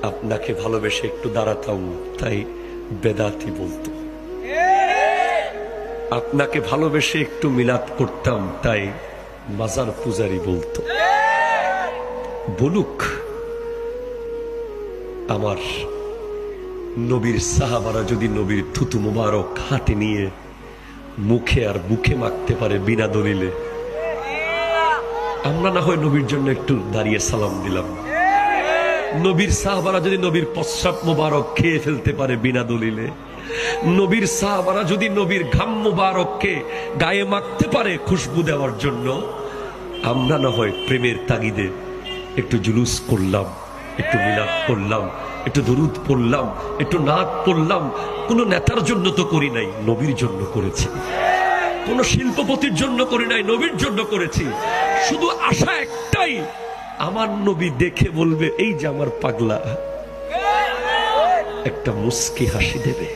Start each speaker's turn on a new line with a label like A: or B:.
A: আপনাকে ভালোবেসে একটু দাঁড়াতাম, তাই বেদাতি বলতো। আপনাকে ভালোবেসে একটু মিলাদ করতাম, তাই মাজার পূজারি বলতো। বলুক, আমার নবীর সাহাবারা যদি নবীর থুতু মুবারক হাতে নিয়ে মুখে আর বুকে মাখতে পারে বিনা দলিলে, আমরা না হয় নবীর জন্য একটু দাঁড়িয়ে সালাম দিলাম। নবীর সাহাবারা যদি নবীর প্রস্রাব মুবারক খেয়ে ফেলতে পারে বিনা দলিলে, নবীর সাহাবারা যদি নবীর ঘাম মুবারককে গায়ে মাখতে পারে খুশবু দেওয়ার জন্য, আমরা না হয় প্রেমের তাগিদে একটু জুলুস করলাম, একটু মিলাদ করলাম, একটু দরুদ পড়লাম, একটু নাত পড়লাম। কোন নেতার জন্য তো করি নাই, নবীর জন্য করেছি। কোন শিল্পপতির জন্য করি নাই, নবীর জন্য করেছি। শুধু আশা একটাই, আমার নবী দেখে বলবে এই যে আমার পাগলা, একটা মুস্কি হাসি দেবে।